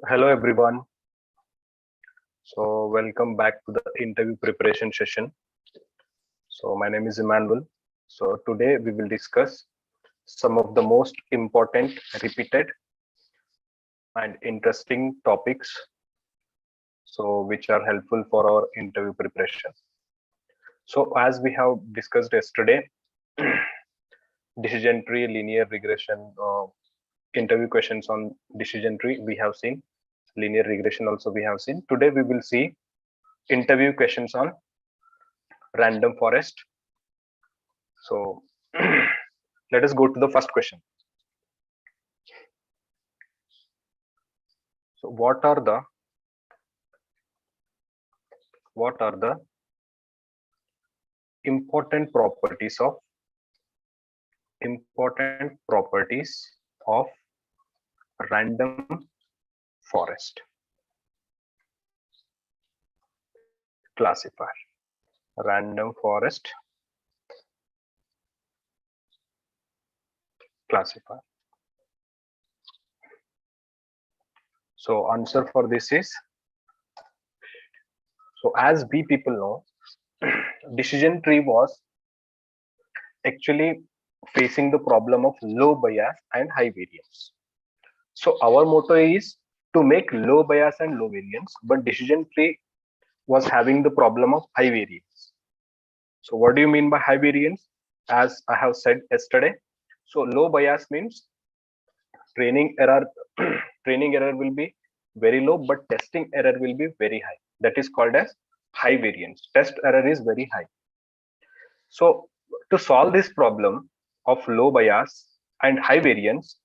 Hello everyone. So welcome back to the interview preparation session. So my name is Emmanuel. So today we will discuss some of the most important, repeated and interesting topics so which are helpful for our interview preparation. So as we have discussed yesterday, decision tree, linear regression, interview questions on decision tree we have seen, linear regression also we have seen. Today we will see interview questions on random forest. So let us go to the first question. So what are the important properties of random forest classifier? Random forest classifier. So answer for this is, so as we people know, decision tree was actually facing the problem of low bias and high variance. So our motto is to make low bias and low variance, but decision tree was having the problem of high variance. So what do you mean by high variance? As I have said yesterday, so low bias means training error training error will be very low, but testing error will be very high. That is called as high variance. Test error is very high. So to solve this problem of low bias and high variance,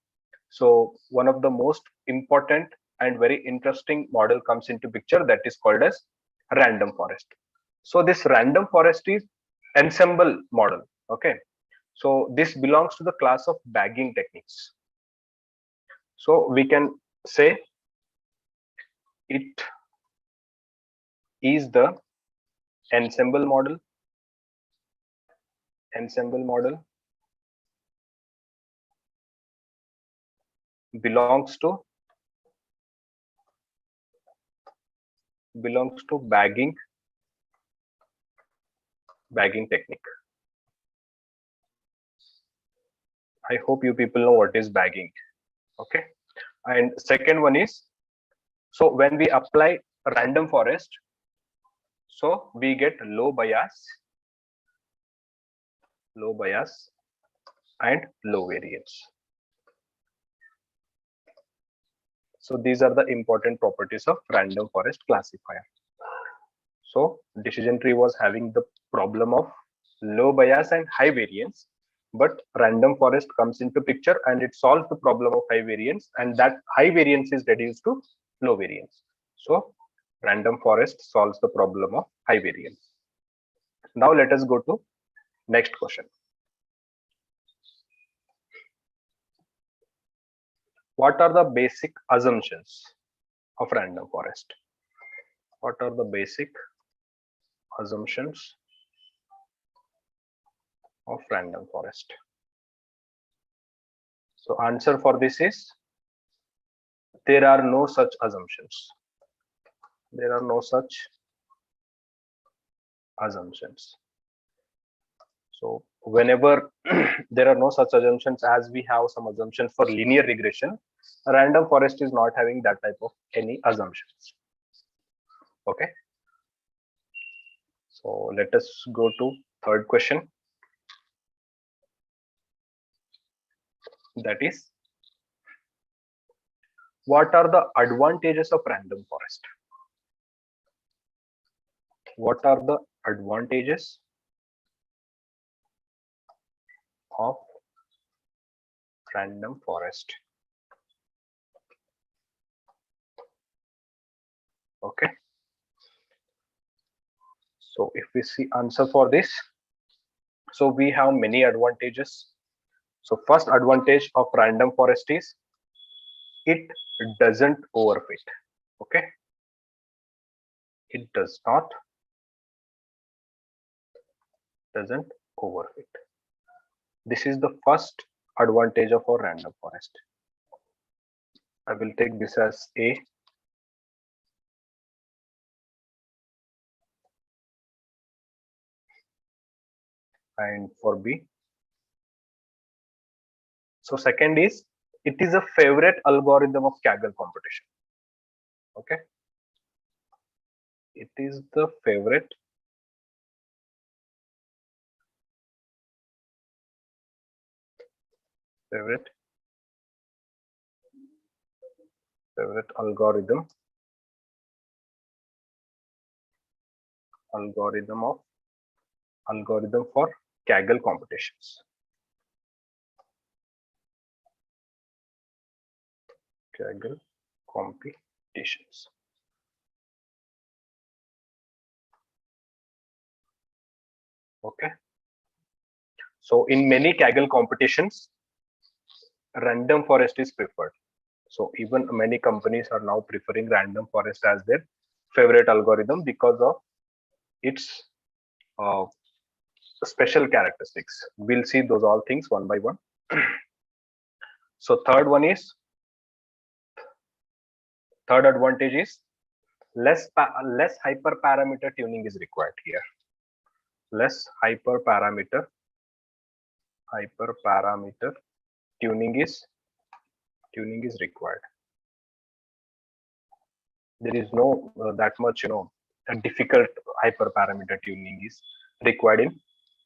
so one of the most important and very interesting model comes into picture, that is called as random forest. So this random forest is ensemble model. Okay, so this belongs to the class of bagging techniques. So we can say it is the ensemble model. Ensemble model belongs to bagging technique. I hope you people know what is bagging. Okay, and second one is, so when we apply random forest, so we get low bias and low variance. So these are the important properties of random forest classifier. So decision tree was having the problem of low bias and high variance, but random forest comes into picture and it solves the problem of high variance, and that high variance is reduced to low variance. So random forest solves the problem of high variance. Now let us go to next question. What are the basic assumptions of random forest? What are the basic assumptions of random forest? So answer for this is, there are no such assumptions. There are no such assumptions. So whenever there are no such assumptions, as we have some assumptions for linear regression, random forest is not having that type of any assumptions. Okay, so let us go to third question. That is, what are the advantages of random forest? What are the advantages of random forest? Okay, so if we see answer for this, so we have many advantages. So first advantage of random forest is it doesn't overfit. Okay, it doesn't overfit. This is the first advantage of our random forest. I will take this as A. And for B, so second is, it is a favorite algorithm of Kaggle competition. Okay, it is the favorite algorithm for Kaggle competitions. Kaggle competitions. Okay. So in many Kaggle competitions, random forest is preferred. So even many companies are now preferring random forest as their favorite algorithm because of its special characteristics. We'll see those all things one by one. So third advantage is less hyperparameter tuning is required here. Less hyperparameter tuning is required. There is no that much a difficult hyperparameter tuning is required in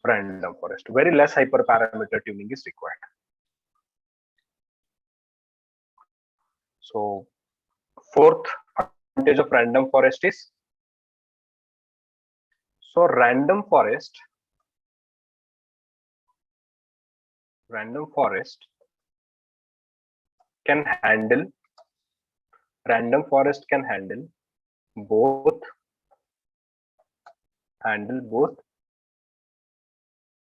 random forest. Very less hyperparameter tuning is required. So fourth advantage of random forest is, so random forest can handle both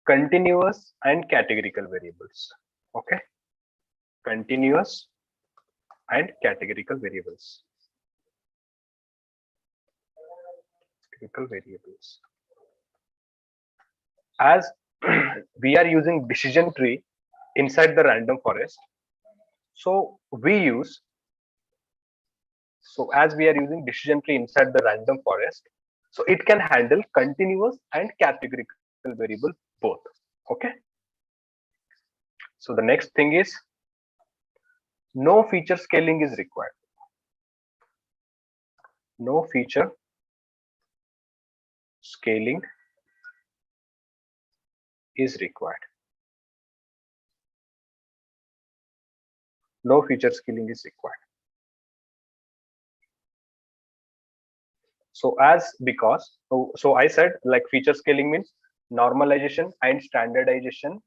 continuous and categorical variables. Okay, continuous and categorical variables. As we are using decision tree inside the random forest, so as we are using decision tree inside the random forest, so it can handle continuous and categorical variable both. Okay, so the next thing is, no feature scaling is required. No feature scaling is required. No feature scaling is required. So so I said, like, feature scaling means normalization and standardization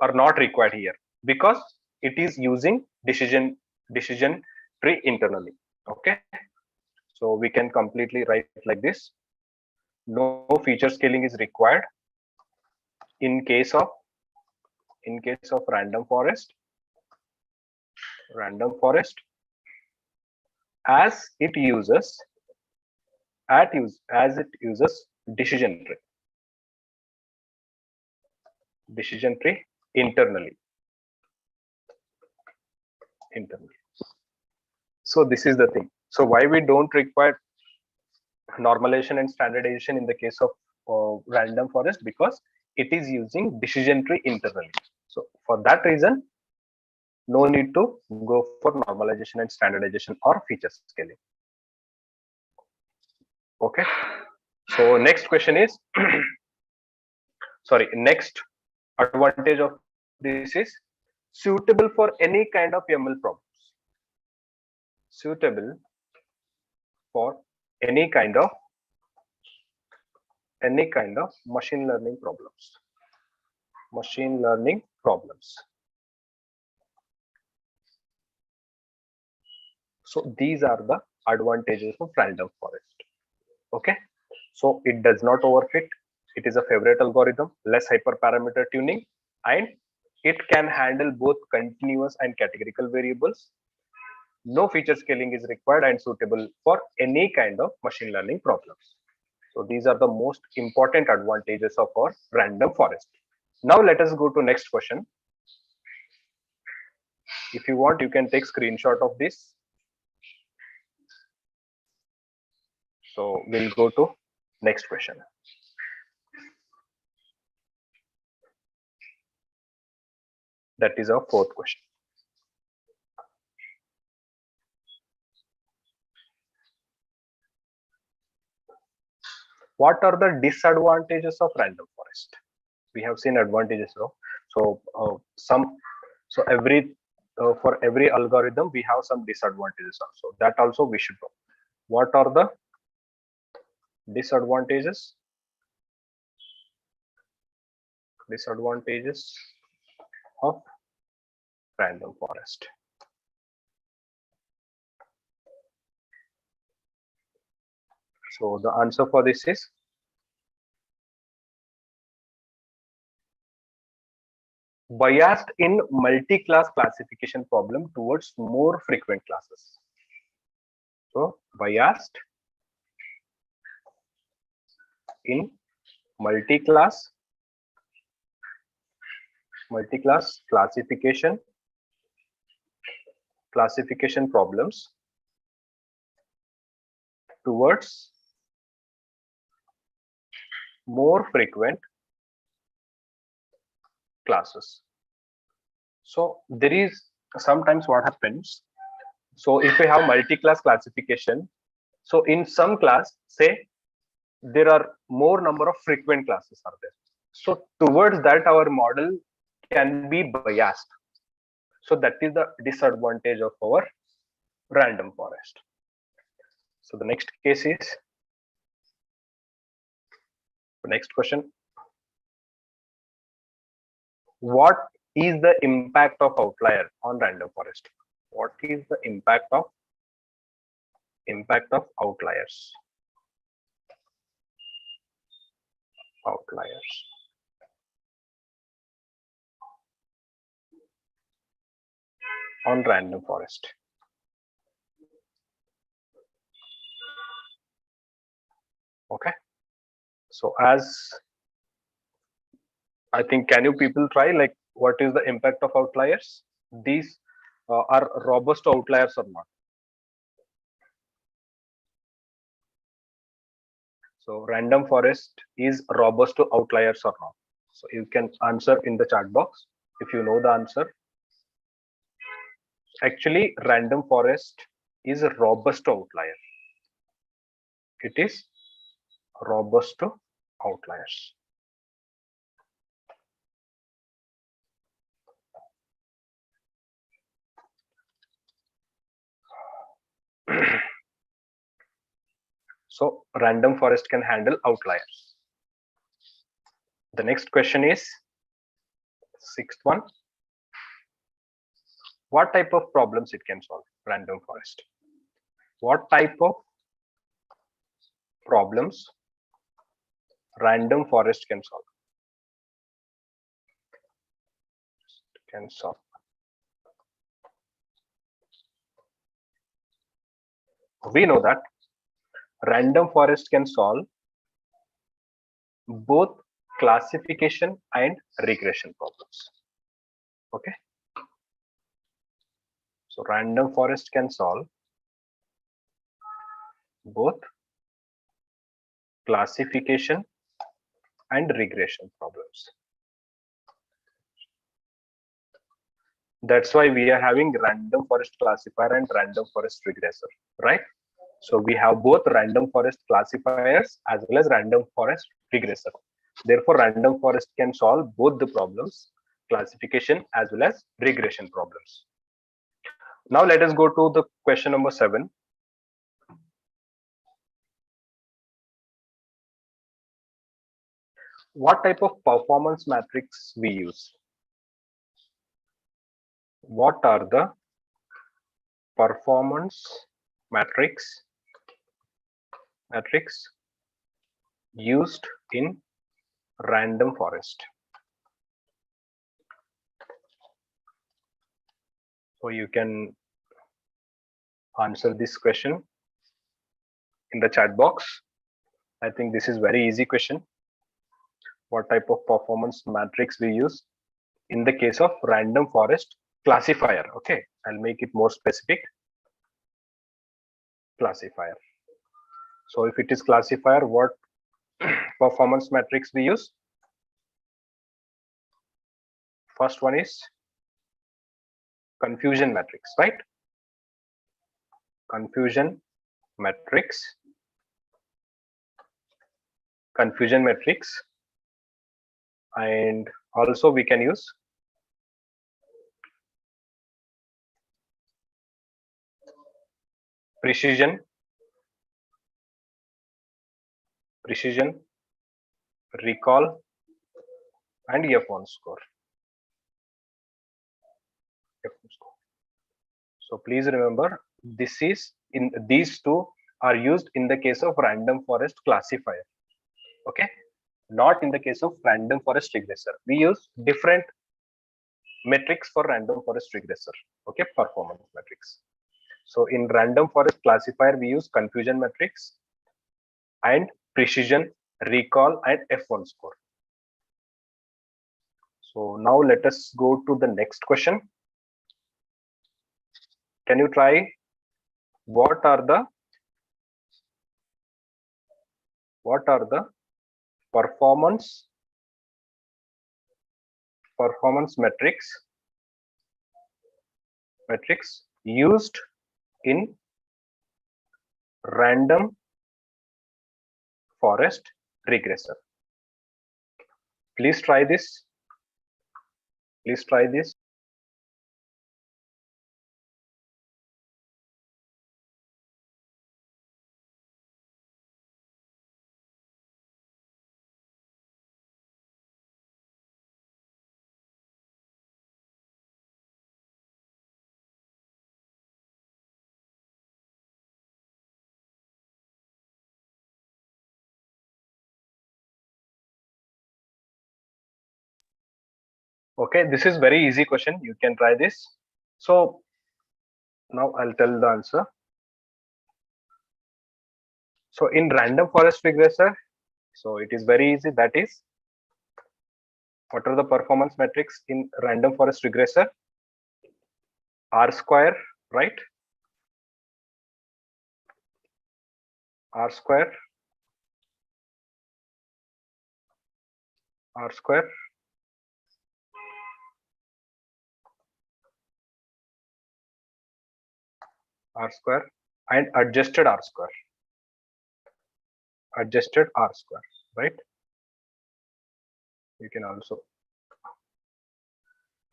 are not required here because it is using decision tree internally. Okay, so we can completely write like this: no feature scaling is required in case of random forest as it uses decision tree internally. So this is the thing. So why we don't require normalization and standardization in the case of random forest? Because it is using decision tree internally. So for that reason, no need to go for normalization and standardization or feature scaling. Okay, so next question is next advantage of this is suitable for any kind of ML problems. Suitable for any kind of machine learning problems. So these are the advantages of random forest. Okay, so it does not overfit. It is a favorite algorithm, less hyperparameter tuning, and it can handle both continuous and categorical variables. No feature scaling is required and suitable for any kind of machine learning problems. So these are the most important advantages of our random forest. Now let us go to next question. If you want, you can take screenshot of this. So we'll go to next question. That is our fourth question. What are the disadvantages of random forest? We have seen advantages, no? So for every algorithm we have some disadvantages also. That also we should know. What are the disadvantages? Disadvantages of random forest. So the answer for this is biased in multi-class classification problem towards more frequent classes. So biased in multi-class classification problems towards more frequent classes. So there is sometimes what happens. So if we have multi-class classification, so in some class, say there are more number of frequent classes are there. So towards that, our model can be biased. So that is the disadvantage of our random forest. So the next case is the next question. What is the impact of outlier on random forest? What is the impact of outliers? Outliers on random forest. Okay. So as I think, can you people try, like, what is the impact of outliers? These are robust outliers or not? So random forest is robust to outliers or not? So you can answer in the chat box if you know the answer. Actually, random forest is a robust to outlier. It is robust to outliers. So random forest can handle outliers. The next question is sixth one. What type of problems it can solve? Random forest. What type of problems random forest can solve? We know that random forest can solve both classification and regression problems. Okay. So random forest can solve both classification and regression problems. That's why we are having random forest classifier and random forest regressor, right? So we have both random forest classifiers as well as random forest regressor. Therefore, random forest can solve both the problems, classification as well as regression problems. Now let us go to the question number 7. What type of performance matrix we use? What are the performance matrix used in random forest? So you can answer this question in the chat box. I think this is very easy question. What type of performance matrix we use in the case of random forest classifier? Okay, I'll make it more specific. Classifier. So if it is classifier, what performance matrix we use? First one is confusion matrix, right? Confusion matrix, and also we can use precision, recall, and F1 score. So please remember, this is in these two are used in the case of random forest classifier. Okay, not in the case of random forest regressor. We use different metrics for random forest regressor. Okay, performance metrics. So in random forest classifier, we use confusion matrix and precision, recall, and F1 score. So now let us go to the next question. Can you try what are the performance metrics used in random forest regressor? Please try this. Okay, this is very easy question. You can try this. So now I'll tell the answer. So in random forest regressor, so it is very easy. That is, what are the performance metrics in random forest regressor? R square, right? R square, and adjusted R square, right? You can also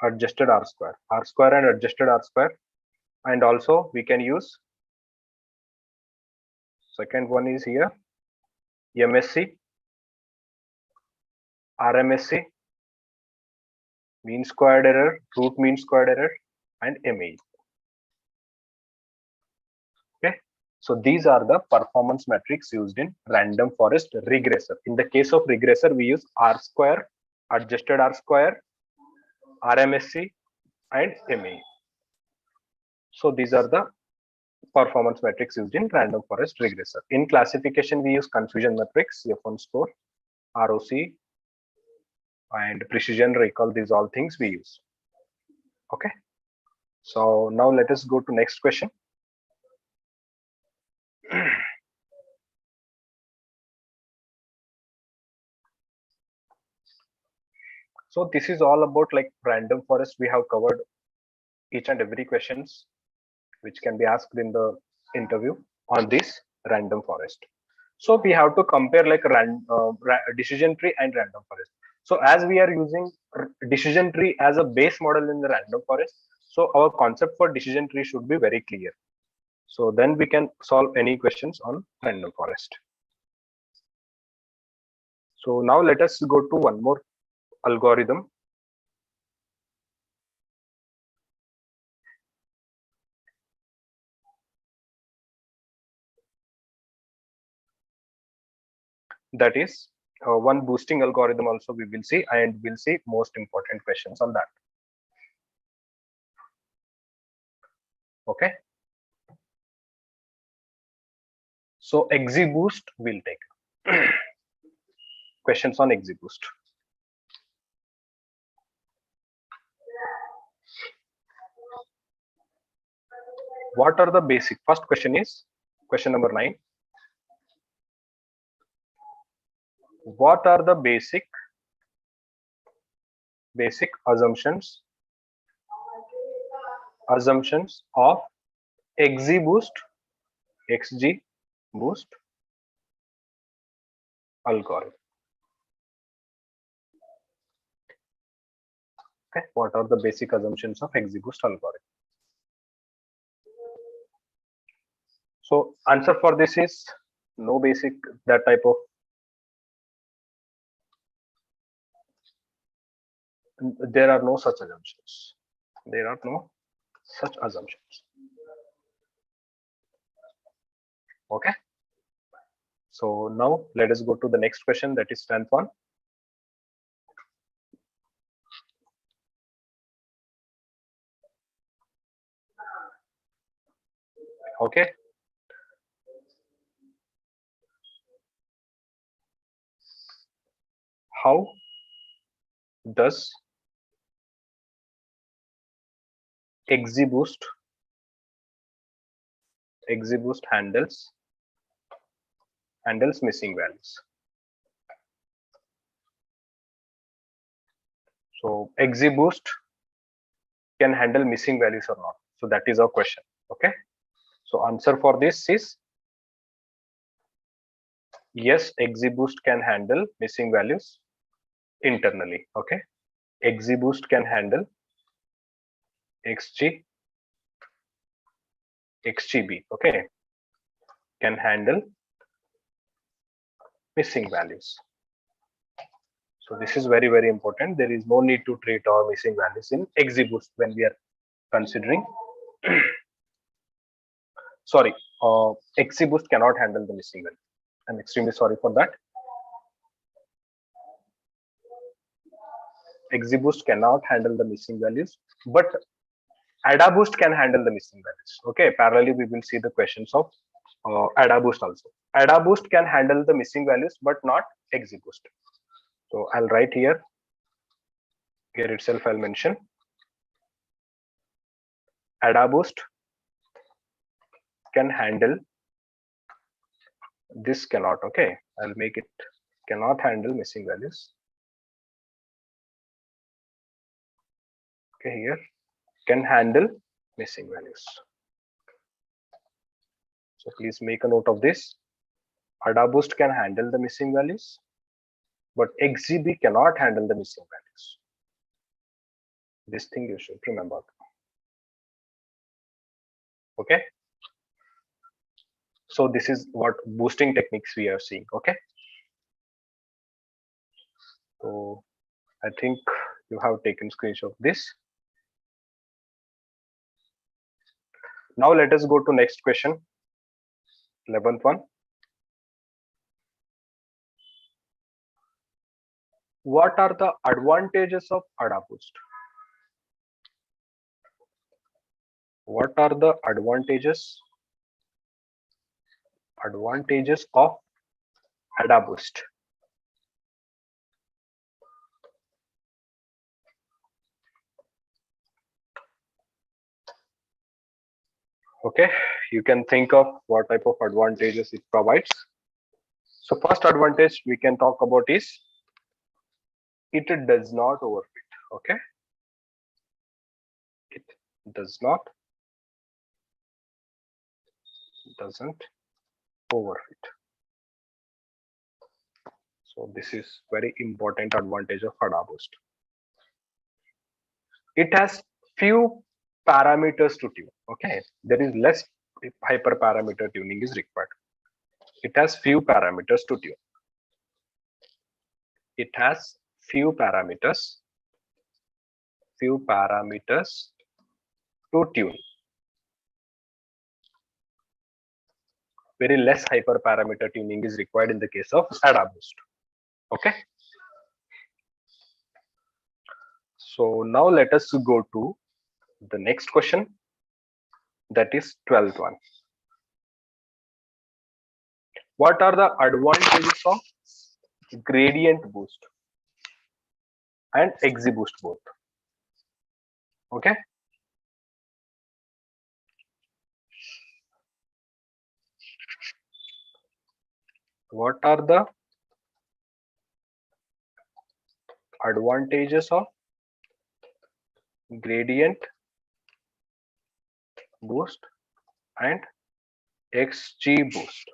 adjusted R square and adjusted R square, and also we can use second one is here MSC, RMSC, mean squared error, root mean squared error, and MAE. Okay, so these are the performance metrics used in random forest regressor. In the case of regressor, we use R square, adjusted R square, RMSC, and MAE. So these are the performance metrics used in random forest regressor. In classification, we use confusion matrix, F1 score, ROC, and precision, recall. These all things we use. Okay, so now let us go to next question. So this is all about like random forest. We have covered each and every questions which can be asked in the interview on this random forest. So we have to compare like decision tree and random forest. So as we are using decision tree as a base model in the random forest, so our concept for decision tree should be very clear. So then we can solve any questions on random forest. So now let us go to one more algorithm. That is one boosting algorithm also we will see, and we'll see most important questions on that. Okay. So XGBoost will take questions on XGBoost. What are the basic? First question is question number 9. What are the basic assumptions assumptions of XGBoost algorithm. Okay, what are the basic assumptions of XGBoost algorithm? So answer for this is no basic that type of. There are no such assumptions. There are no such assumptions. Okay. So now let us go to the next question, that is 10th one. Okay. How does XGBoost handles missing values? So XGBoost can handle missing values or not? So that is our question. Okay. So answer for this is yes, XGBoost can handle missing values internally. Okay. XGBoost can handle XGB. Okay. Can handle missing values. So this is very, very important. There is no need to treat our missing values in XGBoost when we are considering. Sorry, XGBoost cannot handle the missing value. I'm extremely sorry for that. XGBoost cannot handle the missing values, but AdaBoost can handle the missing values. Okay, parallelly we will see the questions of AdaBoost also. AdaBoost can handle the missing values, but not XGBoost. So I'll write here. Here itself I'll mention AdaBoost can handle. This cannot. Okay, I'll make it cannot handle missing values. Okay, here can handle missing values. So please make a note of this. AdaBoost can handle the missing values, but XGB cannot handle the missing values. This thing you should remember. Okay. So this is what boosting techniques we are seeing. Okay. So I think you have taken screenshot of this. Now let us go to next question. 11th one. What are the advantages of AdaBoost? What are the advantages of AdaBoost? Okay, you can think of what type of advantages it provides. So first advantage we can talk about is it does not overfit. Okay, it doesn't overfit. So this is very important advantage of AdaBoost. It has few parameters to tune. Okay, there is less hyperparameter tuning is required. It has few parameters to tune. It has few parameters to tune. Very less hyperparameter tuning is required in the case of AdaBoost. Okay. So now let us go to the next question, that is 12th one. What are the advantages of gradient boost and XGBoost both? Okay. What are the advantages of gradient boost and XG boost.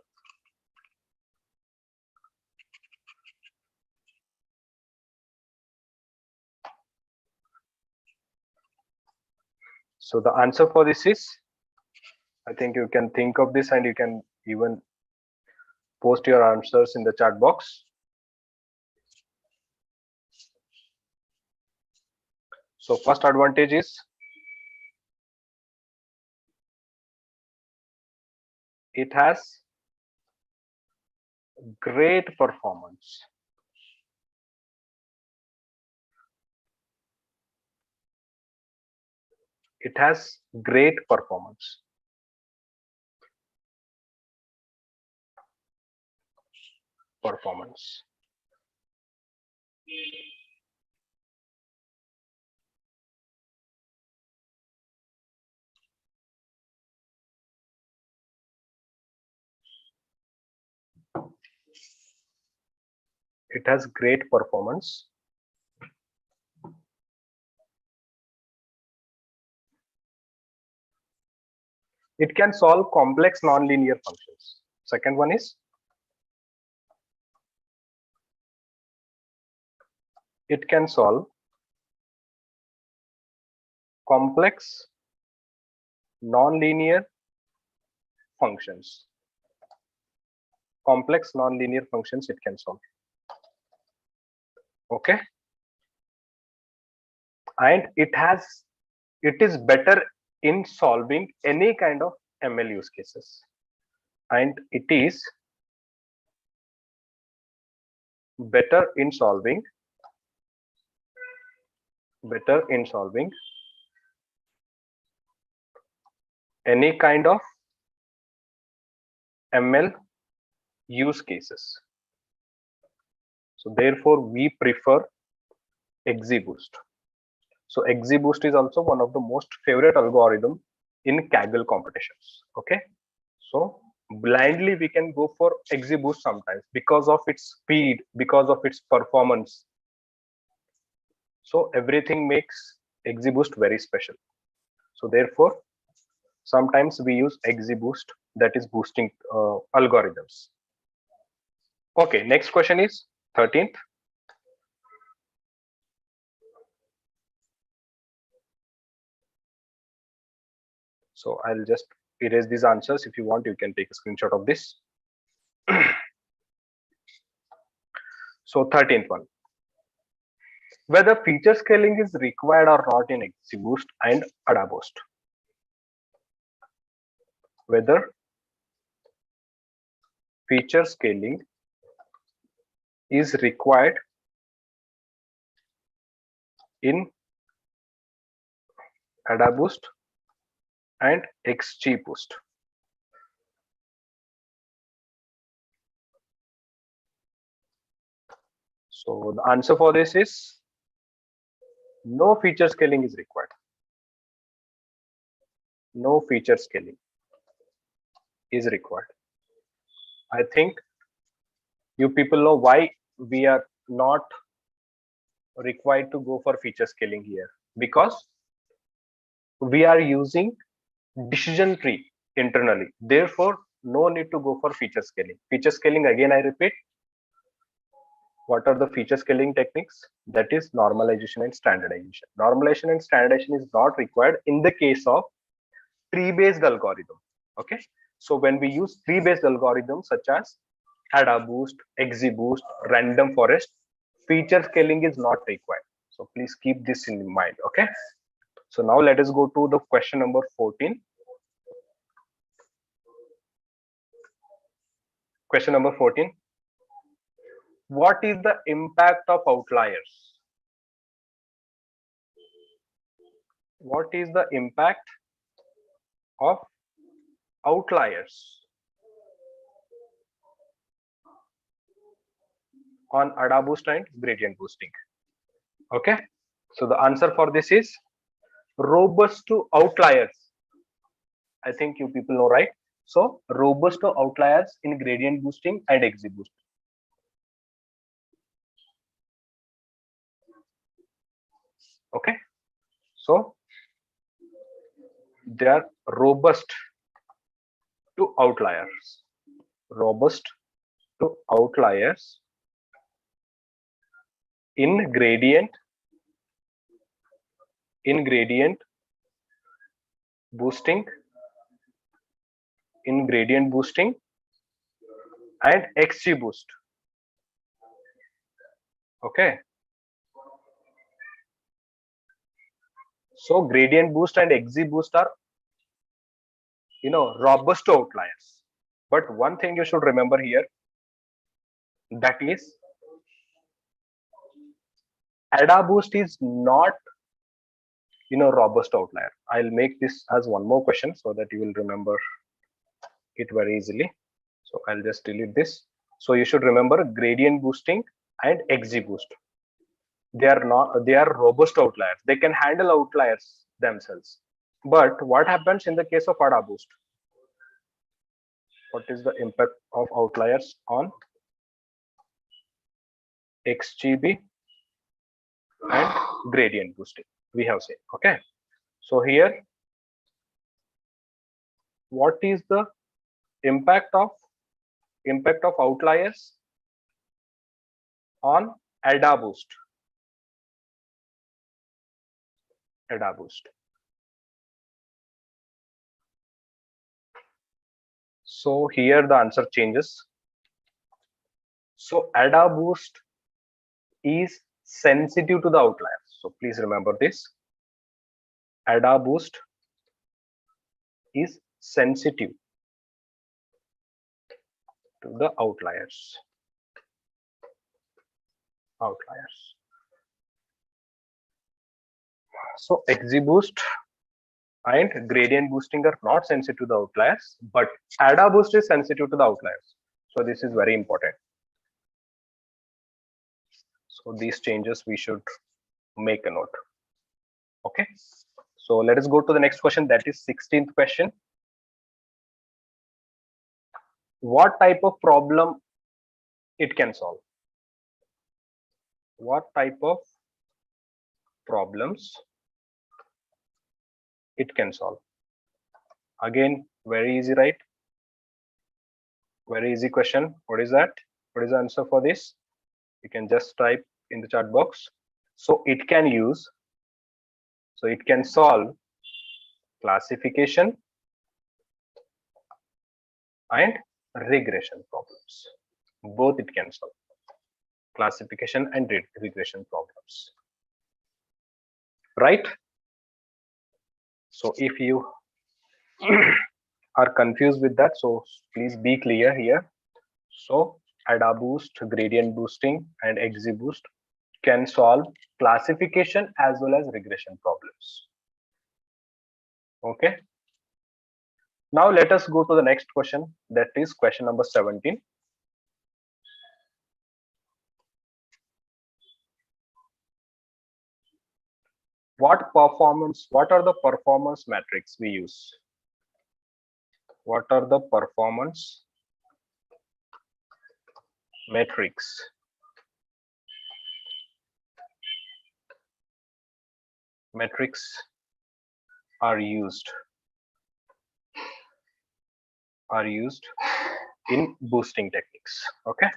So the answer for this is, I think you can think of this and you can even post your answers in the chat box. So first advantage is it has great performance. It has great performance. It has great performance. It can solve complex nonlinear functions. Second one is it can solve complex nonlinear functions. Complex nonlinear functions it can solve. Okay. And it is better in solving any kind of ML use cases. And it is better in solving any kind of ML use cases. So therefore we prefer XGBoost. So XGBoost is also one of the most favorite algorithm in Kaggle competitions. Okay. So blindly we can go for XGBoost sometimes because of its speed, because of its performance. So everything makes XGBoost very special. So therefore sometimes we use XGBoost, that is boosting algorithms. Okay, next question is 13th. So I'll just erase these answers. If you want, you can take a screenshot of this. So 13th one, whether feature scaling is required or not in XGBoost and AdaBoost. Whether feature scaling is required in AdaBoost and XGBoost. So the answer for this is no feature scaling is required. No feature scaling is required. I think you people know why we are not required to go for feature scaling here, because we are using decision tree internally. Therefore, no need to go for feature scaling. Feature scaling, again I repeat, what are the feature scaling techniques? That is normalization and standardization. Normalization and standardization is not required in the case of tree-based algorithm. Okay, so when we use tree-based algorithms such as AdaBoost, XGBoost, random forest, feature scaling is not required. So please keep this in mind. Okay, so now let us go to the question number 14. Question number 14. What is the impact of outliers? What is the impact of outliers on AdaBoost and gradient boosting? Okay, so the answer for this is robust to outliers. I think you people know, right? So robust to outliers in gradient boosting and XGBoost. Okay, so they are robust to outliers. Robust to outliers in gradient boosting and XG boost. Okay. So gradient boost and XG boost are, robust to outliers. But one thing you should remember here, that is ADA boost is not, robust outlier. I'll make this as one more question so that you will remember it very easily. So I'll just delete this. So you should remember gradient boosting and XG boost. They are robust outliers. They can handle outliers themselves. But what happens in the case of ADA boost? What is the impact of outliers on XGB and gradient boosting? We have seen. Okay. So here, what is the impact of outliers on ADA boost? ADA boost. So here the answer changes. So ADA boost is sensitive to the outliers. So please remember this. ADA boost is sensitive to the outliers. So XG boost and gradient boosting are not sensitive to the outliers, but ADA boost is sensitive to the outliers. So this is very important. So these changes we should make a note. Okay. So let us go to the next question. That is 16th question. What type of problem it can solve? What type of problems it can solve? Again, very easy, right? Very easy question. What is that? What is the answer for this? You can just type in the chat box. So it can solve classification and regression problems. Both it can solve. Classification and regression problems. Right? So if you are confused with that, so please be clear here. So ADA boost, gradient boosting and XG boost can solve classification as well as regression problems. Okay. Now let us go to the next question. That is question number 17. What are the performance metrics we use? What are the performance metrics are used in boosting techniques? Okay.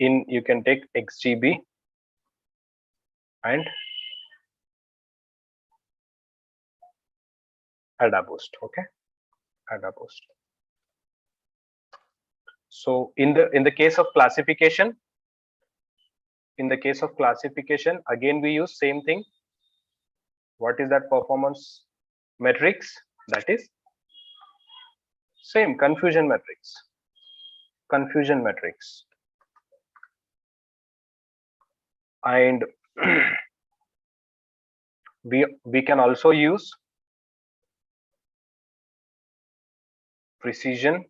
You can take XGB and ADA boost. Okay, ADA boost. So in the case of classification, again we use same thing. What is that performance metrics? That is same confusion metrics. And we can also use precision,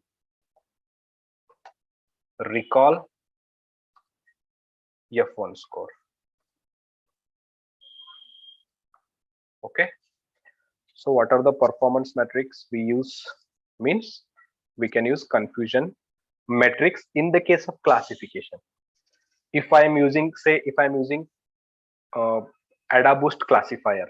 recall, F1 score. Okay. So what are the performance metrics we use? Means we can use confusion metrics in the case of classification. If I'm using ADA boost classifier,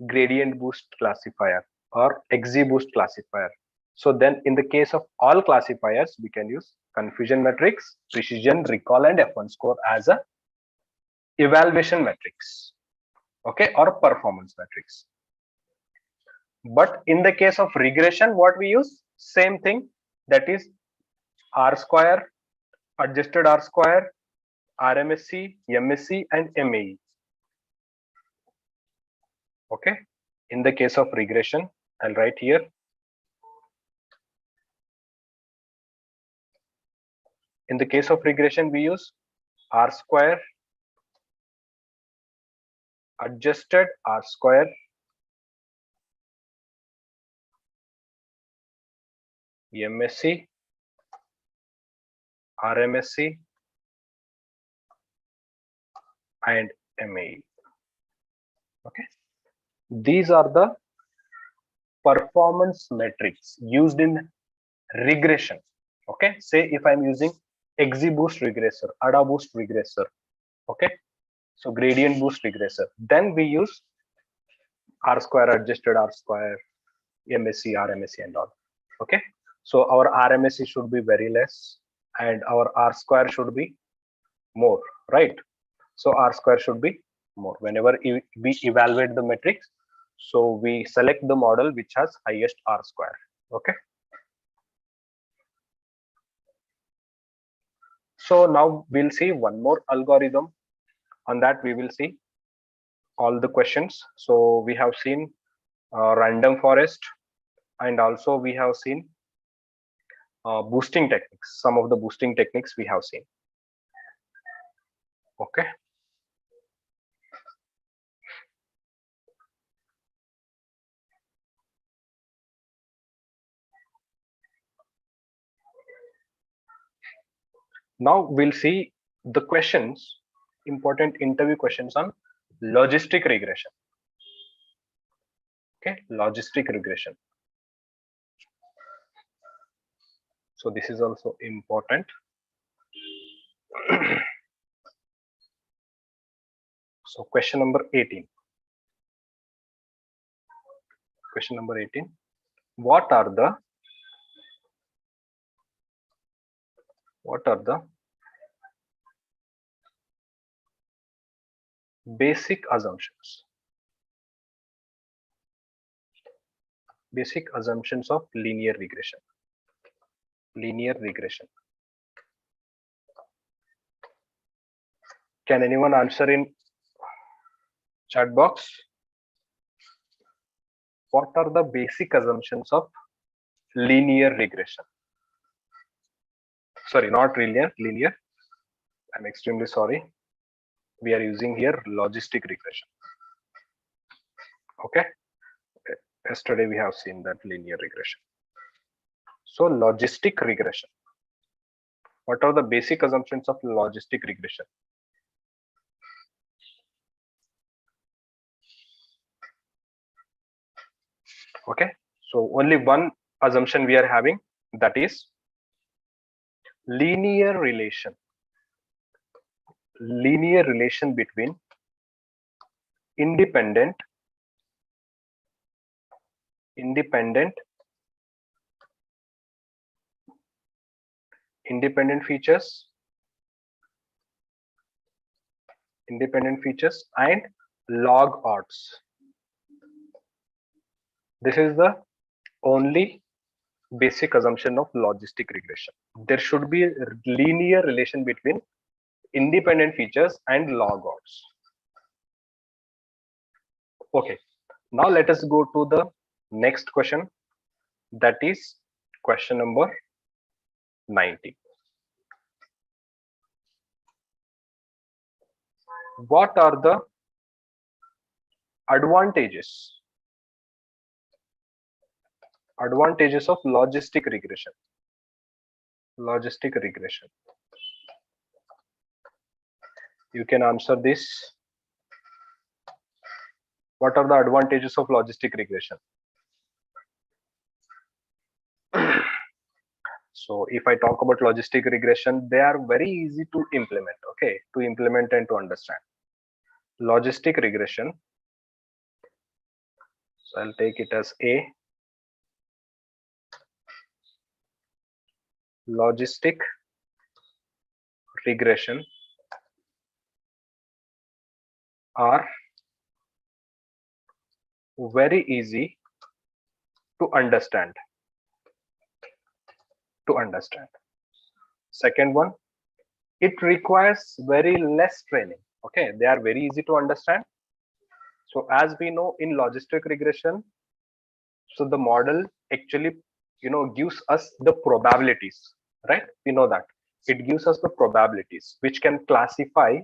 gradient boost classifier or XGBoost classifier. So then in the case of all classifiers, we can use confusion matrix, precision, recall, and F1 score as a evaluation matrix, okay, or performance matrix. But in the case of regression, what we use? Same thing, that is R square, adjusted R square, RMSE, MSE, and MAE. Okay, in the case of regression, I'll write here. In the case of regression, we use R square, adjusted R square, MSE, RMSE, and MAE. Okay, these are the performance metrics used in regression. Okay, say if I'm using XGBoost regressor, AdaBoost regressor, okay, so gradient boost regressor, then we use R square, adjusted R square, MSE, RMSE, and all. Okay, so our RMSE should be very less and our R square should be more, right? So R square should be more whenever we evaluate the matrix. So we select the model which has highest R square. Okay, so now we'll see one more algorithm. On that we will see all the questions. So we have seen random forest, and also we have seen boosting techniques. Some of the boosting techniques we have seen. Okay, now we'll see the questions, important interview questions on logistic regression. Okay, logistic regression. So this is also important. So question number 18. Question number 18. What are the basic assumptions? Basic assumptions of linear regression. Linear regression. Can anyone answer in chat box? What are the basic assumptions of linear regression? Sorry, not linear, linear. I'm extremely sorry. We are using here logistic regression. Okay. Yesterday we have seen that linear regression. So logistic regression. What are the basic assumptions of logistic regression? Okay, so only one assumption we are having, that is linear relation between independent features and log odds. This is the only basic assumption of logistic regression. There should be a linear relation between independent features and log odds. Okay, now let us go to the next question, that is question number 90. What are the advantages of logistic regression? Logistic regression. You can answer this. What are the advantages of logistic regression? So if I talk about logistic regression, they are very easy to implement. Okay, to implement and to understand. Logistic regression So I'll take it as A. Logistic regression are very easy to understand. Second one, it requires very less training. Okay, they are very easy to understand. So as we know in logistic regression, so the model actually gives us the probabilities, right? We know that it gives us the probabilities which can classify.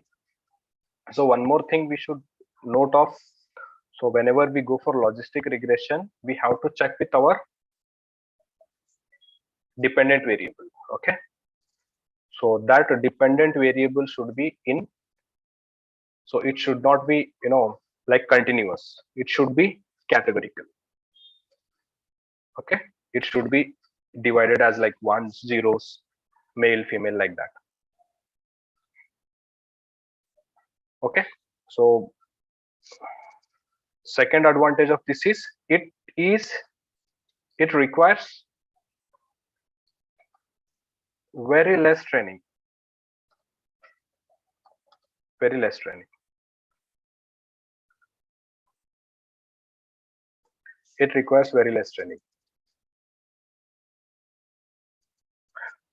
So one more thing we should note of, so whenever we go for logistic regression, we have to check with our dependent variable. Okay, so that dependent variable should be in, so it should not be like continuous, it should be categorical. Okay, it should be divided as like ones, zeros, male, female, like that. Okay, so second advantage of this is it requires very less training. Very less training. It requires very less training.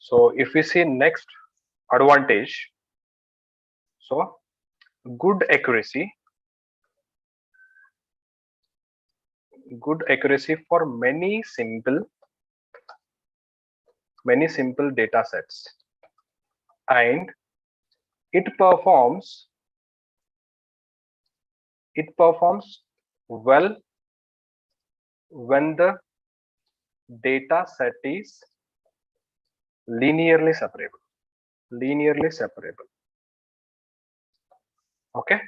So if we see next advantage, so good accuracy for many simple data sets, and it performs well when the data set is linearly separable. Okay,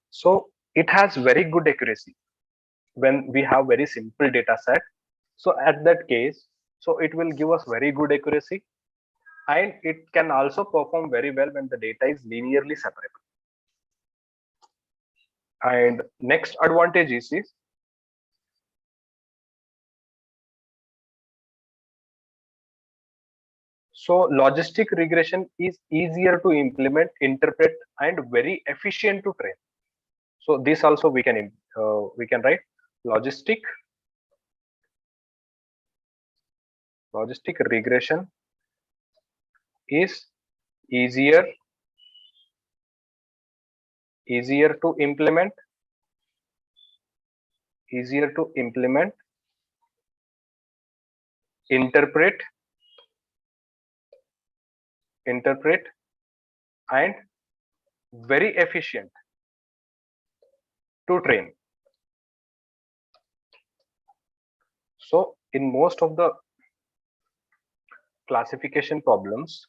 so it has very good accuracy when we have very simple data set. So at that case, so it will give us very good accuracy, and it can also perform very well when the data is linearly separable. And next advantage is so logistic regression is easier to implement, interpret, and very efficient to train. So this also we can write logistic regression is easier to implement, interpret, and very efficient to train. So in most of the classification problems,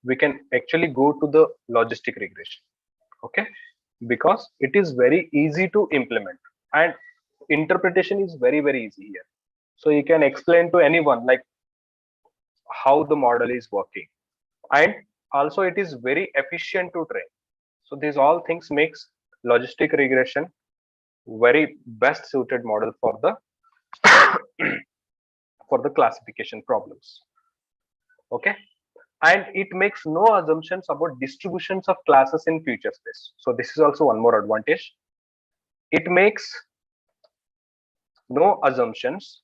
we can actually go to the logistic regression. Okay, because it is very easy to implement, and interpretation is very easy here. So you can explain to anyone like how the model is working, and also it is very efficient to train. So these all things makes logistic regression very best suited model for the for the classification problems. Okay, and it makes no assumptions about distributions of classes in future space. So this is also one more advantage. It makes no assumptions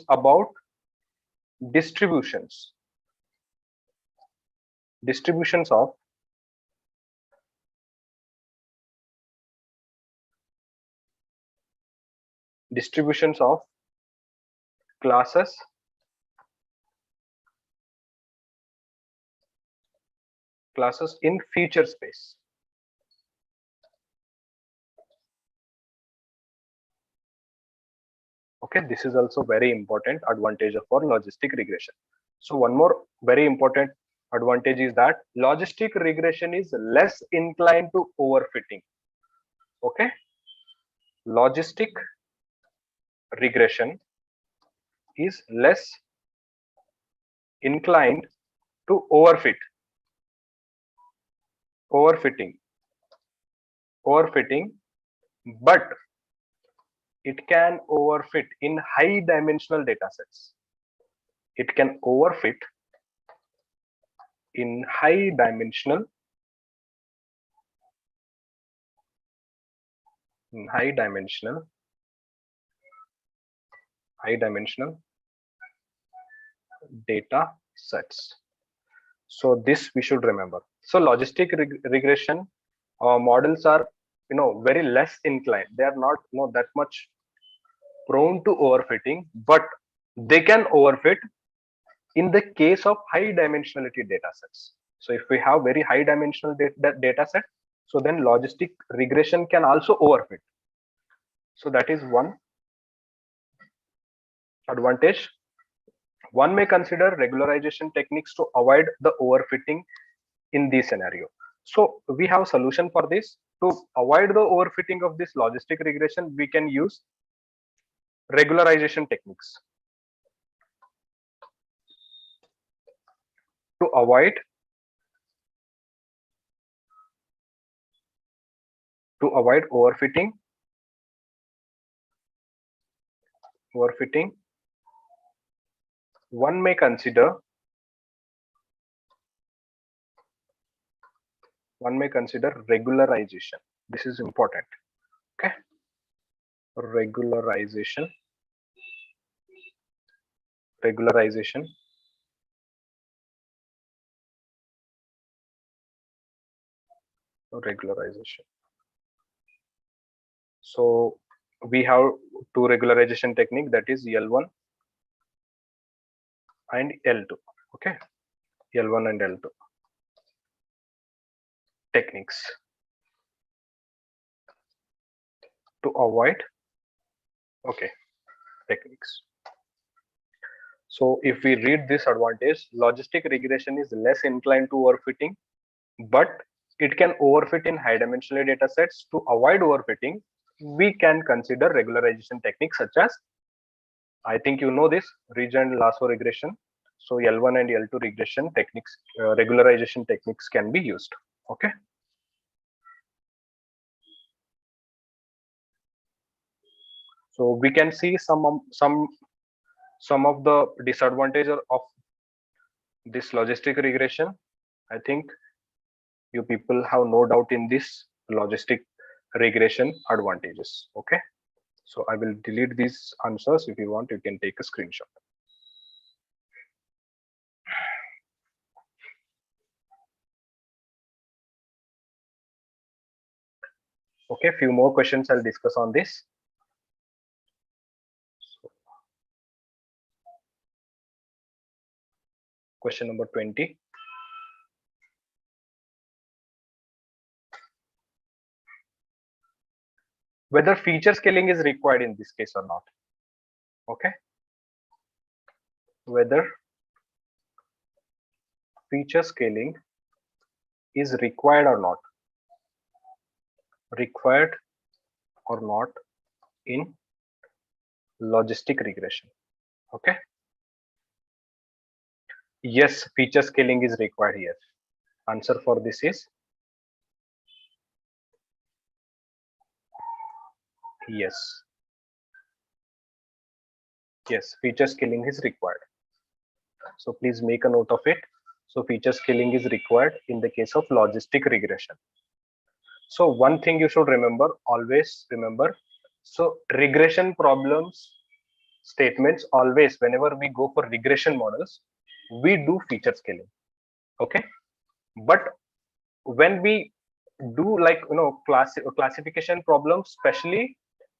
about distributions of classes in feature space. Okay, this is also very important advantage for logistic regression. So one more very important advantage is that logistic regression is less inclined to overfitting. Okay, logistic regression is less inclined to overfit. overfitting, but it can overfit in high dimensional data sets. It can overfit in high dimensional data sets. So this we should remember. So logistic regression models are very less inclined. They are not that much prone to overfitting, but they can overfit in the case of high dimensionality data sets. So if we have very high dimensional data set, so then logistic regression can also overfit. So that is one advantage. One may consider regularization techniques to avoid the overfitting in this scenario. So we have a solution for this. To avoid the overfitting of this logistic regression, we can use regularization techniques. To avoid overfitting, one may consider regularization. This is important. Okay, regularization So we have two regularization technique, that is L1 and L2. Okay, L1 and L2 techniques to avoid techniques. So if we read this advantage, logistic regression is less inclined to overfitting, but it can overfit in high dimensional data sets. To avoid overfitting, we can consider regularization techniques such as, I think you know this, ridge and lasso regression. So L1 and L2 regression techniques, regularization techniques can be used. Okay. So we can see some of the disadvantages of this logistic regression. I think you people have no doubt in this logistic regression advantages. Okay. So I will delete these answers. If you want, you can take a screenshot. Okay, few more questions I'll discuss on this. Question number 20. Whether feature scaling is required in this case or not. Okay. Whether feature scaling is required or not. In logistic regression. Okay. Yes, feature scaling is required here. Answer for this is yes. Yes, feature scaling is required. So please make a note of it. So feature scaling is required in the case of logistic regression. So one thing you should remember, always remember. So regression problems statements, always whenever we go for regression models, we do feature scaling. Okay. But when we do classification problems, especially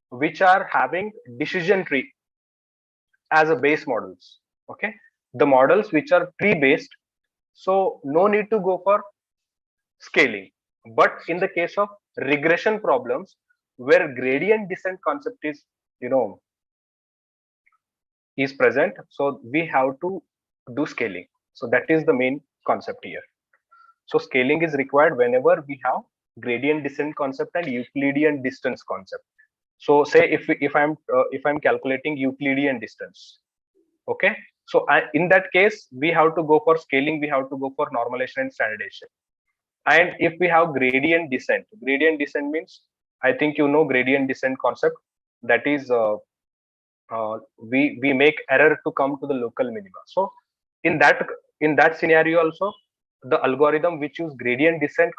which are having decision tree as a base models, okay, the models which are tree based, so no need to go for scaling. But in the case of regression problems where gradient descent concept is is present, so we have to do scaling. So that is the main concept here. So scaling is required whenever we have gradient descent concept and Euclidean distance concept. So say if I'm calculating Euclidean distance, okay, so in that case we have to go for scaling, we have to go for normalization and standardization. And if we have gradient descent means, I think you know gradient descent concept. That is, we make error to come to the local minima. So in that scenario also, the algorithm which use gradient descent,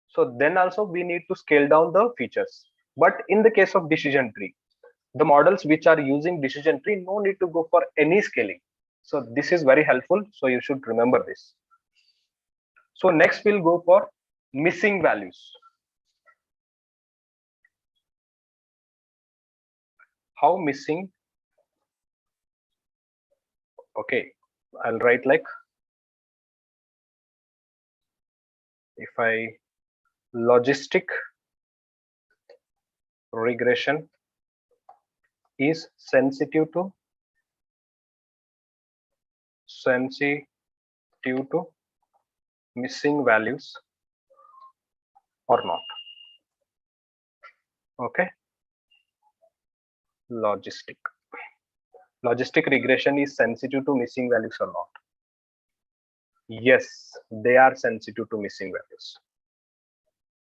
so then also we need to scale down the features. But in the case of decision tree, the models which are using decision tree, no need to go for any scaling. So this is very helpful, so you should remember this. So next we'll go for missing values. How missing? Okay, I'll write like, if I logistic regression is sensitive to missing values or not. Okay, logistic regression is sensitive to missing values or not. Yes, they are sensitive to missing values.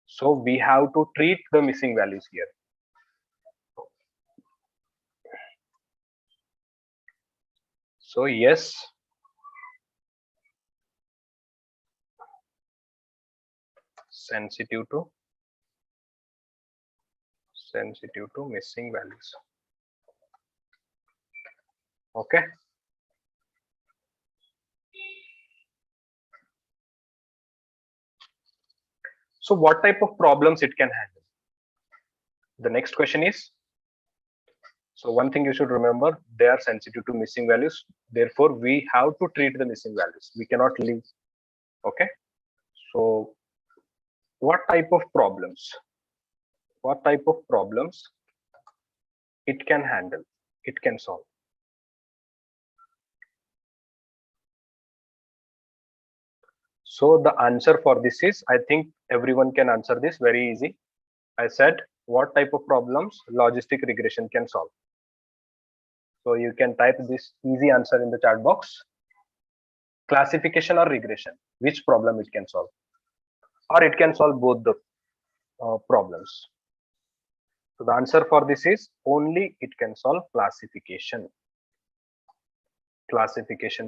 So we have to treat the missing values here. So yes, sensitive to missing values. Okay. So what type of problems it can handle? The next question is, so one thing you should remember, they are sensitive to missing values. Therefore, we have to treat the missing values. We cannot leave. Okay. So what type of problems? What type of problems it can handle? It can solve. So the answer for this is, I think everyone can answer this very easy. I said, what type of problems logistic regression can solve? So you can type this easy answer in the chat box. Classification or regression, which problem it can solve? Or it can solve both the problems. So the answer for this is, only it can solve classification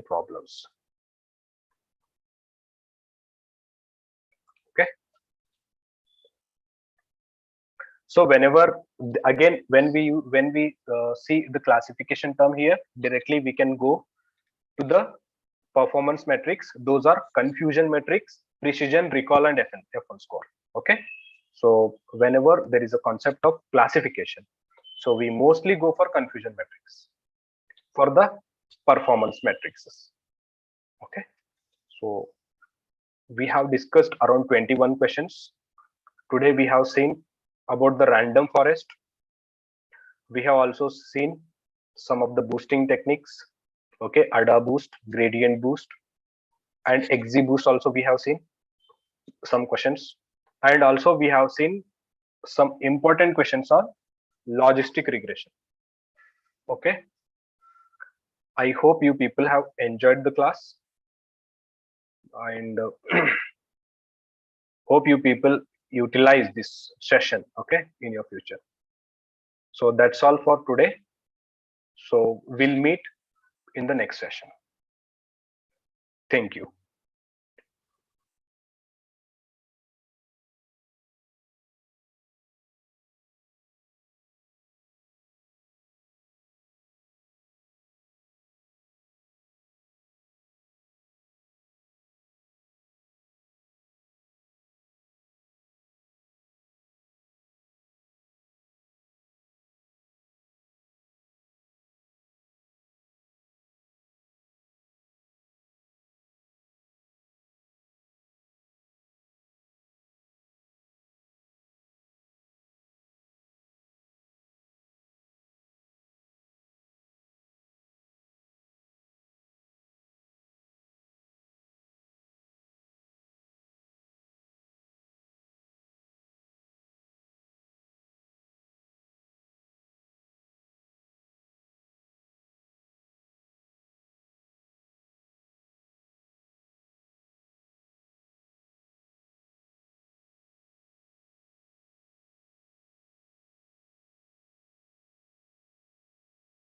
problems. Okay. So whenever, again, when we see the classification term here, directly we can go to the performance metrics. Those are confusion metrics, precision, recall, and F1 score. Okay. So whenever there is a concept of classification, so we mostly go for confusion metrics for the performance matrices. Okay. So we have discussed around 21 questions. Today we have seen about the random forest. We have also seen some of the boosting techniques. Okay, ADA boost, gradient boost, and XZ also we have seen some questions. And also we have seen some important questions on logistic regression. Okay. I hope you people have enjoyed the class, and hope you people utilize this session, okay, in your future. So that's all for today. So we'll meet in the next session. Thank you.